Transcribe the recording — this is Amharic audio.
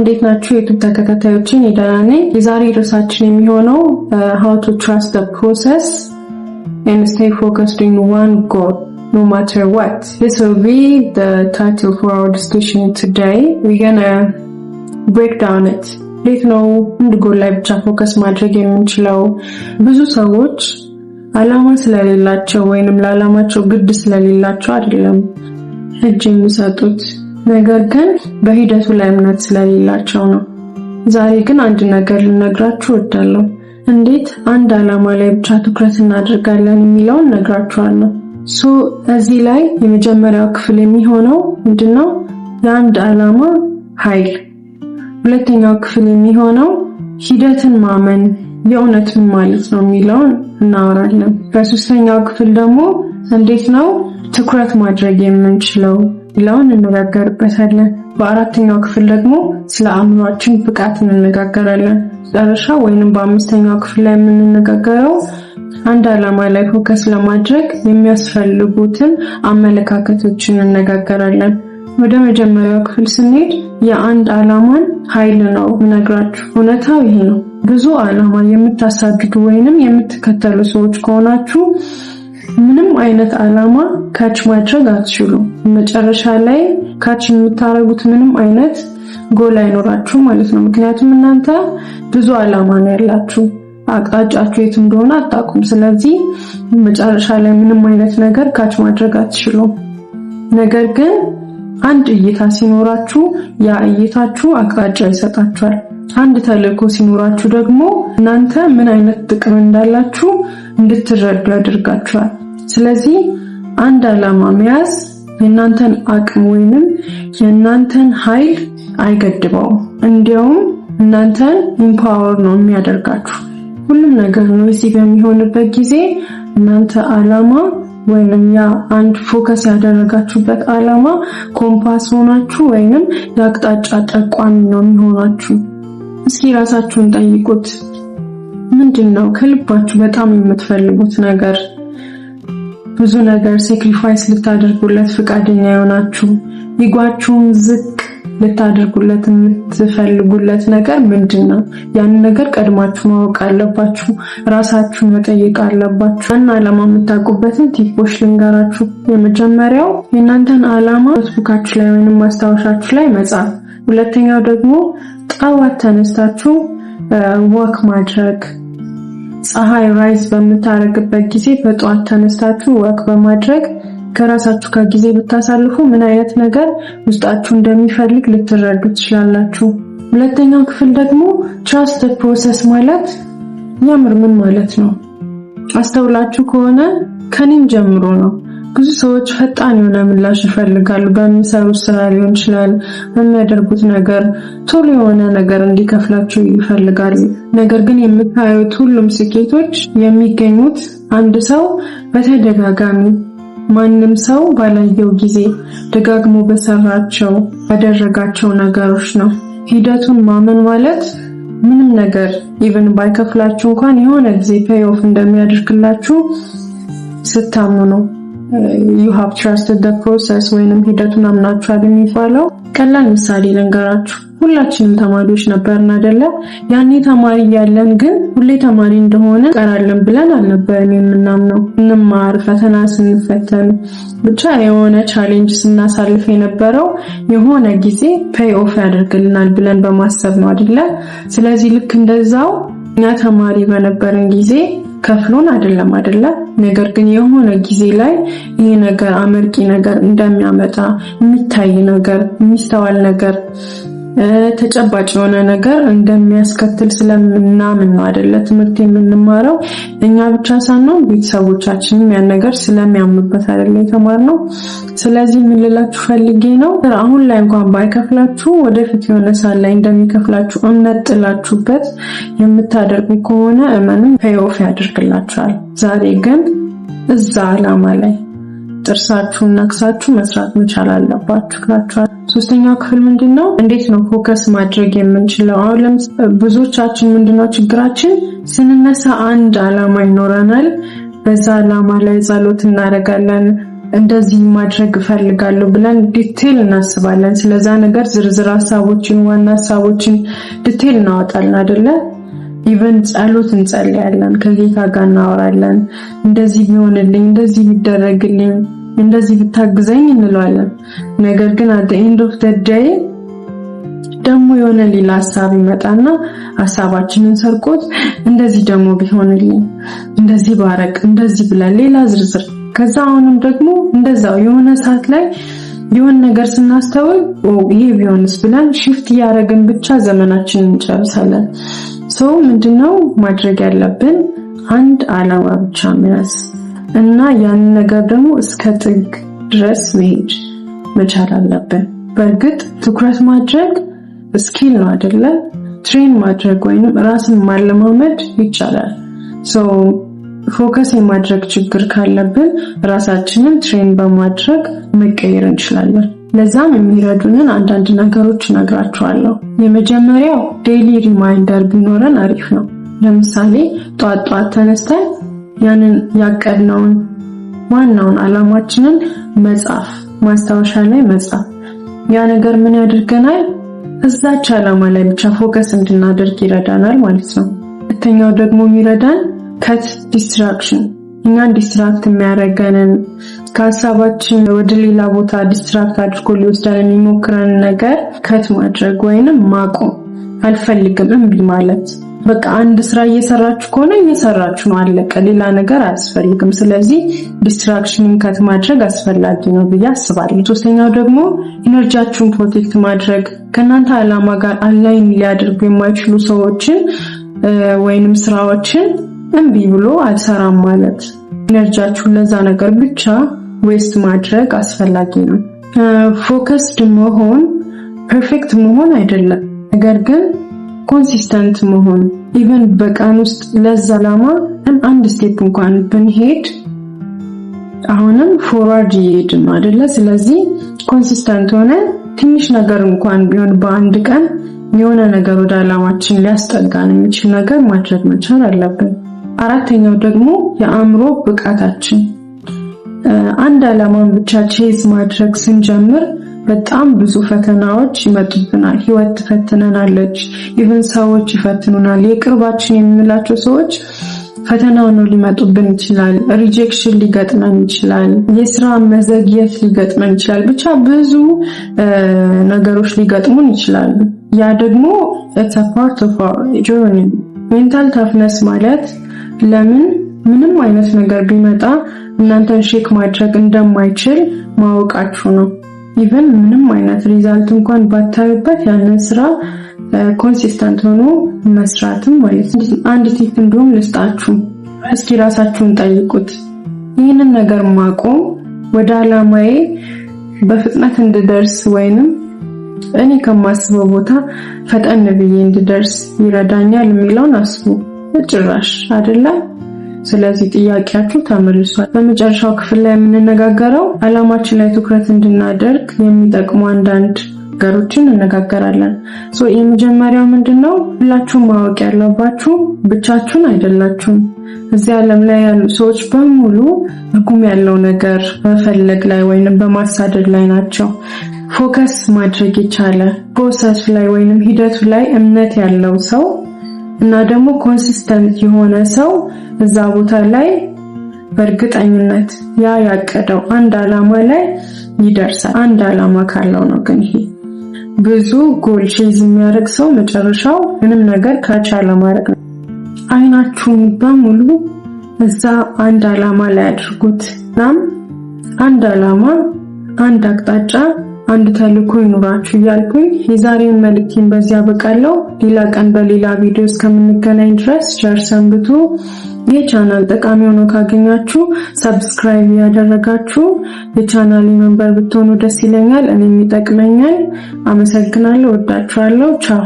እንዴት ናችሁ? የዩቲዩብ ተከታታዮችን ደህና ነኝ። የዛሬ ርዕሳችን የሚሆነው how to trust the process and stay focused on one goal no matter what. This will be the title for our discussion today. We're gonna break down it. እንዴት ነው አንድ ጎል ላይ ብቻ ፎከስ ማድረግ የምንችለው? ብዙ ሰዎች አላማ ስለሌላቸው ወይንም ለዓላማቸው ግድ ስለሌላቸው አይደለም እጅ የሚሰጡት፣ ነገር ግን በሂደቱ ላይ እምነት ስለሌላቸው ነው። ዛሬ ግን አንድ ነገር ልነግራችሁ እወዳለሁ። እንዴት አንድ አላማ ላይ ብቻ ትኩረት እናደርጋለን የሚለውን ነግራችኋለሁ። እዚህ ላይ የመጀመሪያው ክፍል የሚሆነው ምንድነው? የአንድ አላማ ኃይል። ሁለተኛው ክፍል የሚሆነው ሂደትን ማመን የእውነት ምን ማለት ነው የሚለውን እናወራለን። በሶስተኛው ክፍል ደግሞ እንዴት ነው ትኩረት ማድረግ የምንችለው የሚለውን እንነጋገርበታለን። በአራተኛው ክፍል ደግሞ ስለ አእምሯችን ብቃት እንነጋገራለን። ጨረሻ ወይንም በአምስተኛው ክፍል ላይ የምንነጋገረው አንድ አላማ ላይ ፎከስ ለማድረግ የሚያስፈልጉትን አመለካከቶችን እንነጋገራለን። ወደ መጀመሪያው ክፍል ስንሄድ የአንድ አላማን ኃይል ነው የምነግራችሁ። እውነታው ይሄ ነው። ብዙ አላማ የምታሳድዱ ወይንም የምትከተሉ ሰዎች ከሆናችሁ ምንም አይነት አላማ ካች ማድረግ አትችሉም። መጨረሻ ላይ ካች የምታረጉት ምንም አይነት ጎል አይኖራችሁ ማለት ነው። ምክንያቱም እናንተ ብዙ አላማ ነው ያላችሁ፣ አቅጣጫችሁ የት እንደሆነ አታውቁም። ስለዚህ መጨረሻ ላይ ምንም አይነት ነገር ካች ማድረግ አትችሉም። ነገር ግን አንድ እይታ ሲኖራችሁ ያ እይታችሁ አቅጣጫ ይሰጣችኋል። አንድ ተልእኮ ሲኖራችሁ ደግሞ እናንተ ምን አይነት ጥቅም እንዳላችሁ እንድትረዱ ያደርጋችኋል። ስለዚህ አንድ አላማ መያዝ የእናንተን አቅም ወይንም የእናንተን ኃይል አይገድበውም። እንዲያውም እናንተን ኢምፓወር ነው የሚያደርጋችሁ። ሁሉም ነገር ነው እዚህ በሚሆንበት ጊዜ እናንተ አላማ ወይንም ያ አንድ ፎከስ ያደረጋችሁበት አላማ ኮምፓስ ሆናችሁ ወይንም የአቅጣጫ ጠቋሚ ነው የሚሆናችሁ። እስኪ ራሳችሁን ጠይቁት። ምንድነው ከልባችሁ በጣም የምትፈልጉት ነገር? ብዙ ነገር ሳክሪፋይስ ልታደርጉለት ፍቃደኛ የሆናችሁ ይጓችሁን ዝቅ ልታደርጉለት የምትፈልጉለት ነገር ምንድነው? ያን ነገር ቀድማችሁ ማወቅ አለባችሁ። ራሳችሁን መጠየቅ አለባችሁ። እና አላማ የምታውቁበትን ቲፖች ልንገራችሁ። የመጀመሪያው የእናንተን አላማ ኖትቡካችሁ ላይ ወይንም ማስታወሻችሁ ላይ መጻፍ። ሁለተኛው ደግሞ ጠዋት ተነስታችሁ ወክ ማድረግ። ፀሐይ ራይዝ በምታረግበት ጊዜ በጠዋት ተነስታችሁ ወክ በማድረግ ከራሳችሁ ጋር ጊዜ ብታሳልፉ ምን አይነት ነገር ውስጣችሁ እንደሚፈልግ ልትረዱ ትችላላችሁ። ሁለተኛው ክፍል ደግሞ trust the process ማለት ያምር ምን ማለት ነው? አስተውላችሁ ከሆነ ከኔም ጀምሮ ነው። ብዙ ሰዎች ፈጣን የሆነ ምላሽ ይፈልጋሉ። በሚሰሩት ስራ ሊሆን ይችላል፣ በሚያደርጉት ነገር ቶሎ የሆነ ነገር እንዲከፍላችሁ ይፈልጋሉ። ነገር ግን የምታዩት ሁሉም ስኬቶች የሚገኙት አንድ ሰው በተደጋጋሚ ማንም ሰው ባላየው ጊዜ ደጋግሞ በሰራቸው ያደረጋቸው ነገሮች ነው። ሂደቱን ማመን ማለት ምንም ነገር ኢቭን ባይከፍላችሁ እንኳን የሆነ ጊዜ ፔይ ኦፍ እንደሚያደርግላችሁ ስታምኑ ነው። you have trusted the process ወይንም ሂደቱን አምናችኋል የሚባለው። ቀላል ምሳሌ ልንገራችሁ። ሁላችንም ተማሪዎች ነበርን አይደለ? ያኔ ተማሪ ያለን ግን ሁሌ ተማሪ እንደሆነ ቀራለን ብለን አልነበረም የምናምነው። እንማር፣ ፈተና ስንፈተን፣ ብቻ የሆነ ቻሌንጅ ስናሳልፍ የነበረው የሆነ ጊዜ ፔይ ኦፍ ያደርግልናል ብለን በማሰብ ነው አይደለ? ስለዚህ ልክ እንደዛው እኛ ተማሪ በነበርን ጊዜ ከፍሎን አይደለ? ነገር ግን የሆነ ጊዜ ላይ ይሄ ነገር አመርቂ ነገር እንደሚያመጣ የሚታይ ነገር፣ የሚስተዋል ነገር፣ ተጨባጭ የሆነ ነገር እንደሚያስከትል ስለምናምን ነው አይደለ ትምህርት የምንማረው። እኛ ብቻ ሳንሆን ቤተሰቦቻችንም ያን ነገር ስለሚያምኑበት አይደለ የተማርነው። ስለዚህ ምን ልላችሁ ፈልጌ ነው፣ አሁን ላይ እንኳን ባይከፍላችሁ ወደፊት የሆነ ሰዓት ላይ እንደሚከፍላችሁ እምነት ጥላችሁበት የምታደርጉ ከሆነ እመኑን ፔይ ኦፍ ያደርግላችኋል። ዛሬ ግን እዛ አላማ ላይ ጥርሳችሁን ነክሳችሁ መስራት መቻል አለባችሁ እላችኋለሁ። ሶስተኛው ክፍል ምንድነው? እንዴት ነው ፎከስ ማድረግ የምንችለው? አሁን ብዙዎቻችን ምንድነው ችግራችን? ስንነሳ አንድ አላማ ይኖረናል። በዛ አላማ ላይ ጸሎት እናደርጋለን፣ እንደዚህ ማድረግ እፈልጋለሁ ብለን ዲቴል እናስባለን። ስለዛ ነገር ዝርዝር ሐሳቦችን ዋና ሐሳቦችን ዲቴል እናወጣለን አይደለ? ኢቨን ጸሎት እንጸልያለን፣ ከጌታ ጋር እናወራለን። እንደዚህ ቢሆንልኝ፣ እንደዚህ ቢደረግልኝ፣ እንደዚህ ብታግዘኝ እንለዋለን። ነገር ግን at the end of the day ደግሞ የሆነ ሌላ ሐሳብ ይመጣና ሐሳባችንን ሰርቆት እንደዚህ ደግሞ ቢሆንልኝ፣ እንደዚህ ባረቅ፣ እንደዚህ ብለን ሌላ ዝርዝር። ከዛ አሁንም ደግሞ እንደዛው የሆነ ሰዓት ላይ የሆነ ነገር ስናስተውል ይሄ ቢሆንስ ብለን shift ያረግን ብቻ ዘመናችንን እንጨርሳለን። ምንድነው ማድረግ ያለብን? አንድ ዓላማ ብቻ መያዝ እና ያን ነገር ደግሞ እስከ ጥግ ድረስ መሄድ መቻል አለብን። በእርግጥ ትኩረት ማድረግ ስኪል ነው አይደለ? ትሬን ማድረግ ወይንም ራስን ማለማመድ ይቻላል። ፎከስ የማድረግ ችግር ካለብን ራሳችንን ትሬን በማድረግ መቀየር እንችላለን። ለዛም የሚረዱንን አንዳንድ ነገሮች እነግራችኋለሁ። የመጀመሪያው ዴይሊ ሪማይንደር ቢኖረን አሪፍ ነው። ለምሳሌ ጧት ተነስተን ያንን ያቀድነውን ዋናውን ዓላማችንን መጻፍ፣ ማስታወሻ ላይ መጻፍ። ያ ነገር ምን ያደርገናል? እዛች ዓላማ ላይ ብቻ ፎከስ እንድናደርግ ይረዳናል ማለት ነው። ሁለተኛው ደግሞ የሚረዳን ከት ዲስትራክሽን፣ እኛን ዲስትራክት የሚያደርገንን ከሀሳባችን ወደ ሌላ ቦታ ዲስትራክት አድርጎ ሊወስደን የሚሞክረን ነገር ከት ማድረግ ወይንም ማቆም፣ አልፈልግም እምቢ ማለት። በቃ አንድ ስራ እየሰራችሁ ከሆነ እየሰራችሁ ነው፣ አለቀ። ሌላ ነገር አያስፈልግም። ስለዚህ ዲስትራክሽንን ከት ማድረግ አስፈላጊ ነው ብዬ አስባለሁ። ሶስተኛው ደግሞ ኢነርጂያችሁን ፕሮቴክት ማድረግ፣ ከእናንተ ዓላማ ጋር አላይን ሊያደርጉ የማይችሉ ሰዎችን ወይንም ስራዎችን እምቢ ብሎ አልሰራም ማለት። ኢነርጂያችሁን ለዛ ነገር ብቻ ዌስት ማድረግ አስፈላጊ ነው። ፎከስድ መሆን ፐርፌክት መሆን አይደለም፣ ነገር ግን ኮንሲስተንት መሆን። ኢቨን በቀን ውስጥ ለዛ ዓላማ አንድ ስቴፕ እንኳን ብንሄድ አሁንም ፎርዋርድ እየሄድን አይደለ? ስለዚህ ኮንሲስተንት ሆነ ትንሽ ነገር እንኳን ቢሆን በአንድ ቀን የሆነ ነገር ወደ ዓላማችን ሊያስጠጋን የሚችል ነገር ማድረግ መቻል አለብን። አራተኛው ደግሞ የአእምሮ ብቃታችን። አንድ ዓላማን ብቻ ቼዝ ማድረግ ስንጀምር በጣም ብዙ ፈተናዎች ይመጡብናል። ህይወት ትፈትነናለች። ኢቭን ሰዎች ይፈትኑናል። የቅርባችን የምንላቸው ሰዎች ፈተናው ነው ሊመጡብን ይችላል። ሪጀክሽን ሊገጥመን ይችላል። የስራ መዘግየት ሊገጥመን ይችላል። ብቻ ብዙ ነገሮች ሊገጥሙን ይችላሉ። ያ ደግሞ it's a part of our journey። ሜንታል ታፍነስ ማለት ለምን ምንም አይነት ነገር ቢመጣ እናንተን ሼክ ማድረግ እንደማይችል ማወቃችሁ ነው። ኢቨን ምንም አይነት ሪዛልት እንኳን ባታዩበት ያንን ስራ ኮንሲስተንት ሆኖ መስራትም ማለት ነው። አንድ ቲፕ እንደውም ልስጣችሁ። እስኪ ራሳችሁን ጠይቁት። ይህንን ነገር ማቆም ወደ ዓላማዬ በፍጥነት እንድደርስ ወይንም እኔ ከማስበው ቦታ ፈጠን ብዬ እንድደርስ ይረዳኛል የሚለውን አስቡ። ጭራሽ አይደለ? ስለዚህ ጥያቄያችሁ ተመልሷል። በመጨረሻው ክፍል ላይ የምንነጋገረው ዓላማችን ላይ ትኩረት እንድናደርግ የሚጠቅሙ አንዳንድ ነገሮችን እንነጋገራለን። የመጀመሪያው ምንድነው? ሁላችሁም ማወቅ ያለባችሁ ብቻችሁን አይደላችሁም። እዚህ ዓለም ላይ ያሉ ሰዎች በሙሉ ትርጉም ያለው ነገር በመፈለግ ላይ ወይንም በማሳደድ ላይ ናቸው። ፎከስ ማድረግ የቻለ ፕሮሰስ ላይ ወይንም ሂደቱ ላይ እምነት ያለው ሰው እና ደግሞ ኮንሲስተንት የሆነ ሰው እዛ ቦታ ላይ በእርግጠኝነት ያ ያቀደው አንድ ዓላማ ላይ ይደርሳል። አንድ ዓላማ ካለው ነው። ግን ይሄ ብዙ ጎል ቼዝ የሚያደርግ ሰው መጨረሻው ምንም ነገር ካልቻለ ማድረግ ነው። አይናችሁን በሙሉ እዛ አንድ ዓላማ ላይ አድርጉት። እናም አንድ ዓላማ፣ አንድ አቅጣጫ፣ አንድ ተልእኮ ይኑራችሁ እያልኩኝ የዛሬውን መልእክቴን በዚያ አበቃለሁ። ሌላ ቀን በሌላ ቪዲዮ እስከምንገናኝ ድረስ ቸር ሰንብቱ። ይህ ቻናል ጠቃሚ ሆኖ ካገኛችሁ ሰብስክራይብ ያደረጋችሁ የቻናሌ ሜምበር ብትሆኑ ደስ ይለኛል። እኔም ይጠቅመኛል። አመሰግናለሁ። ወዳችኋለሁ። ቻው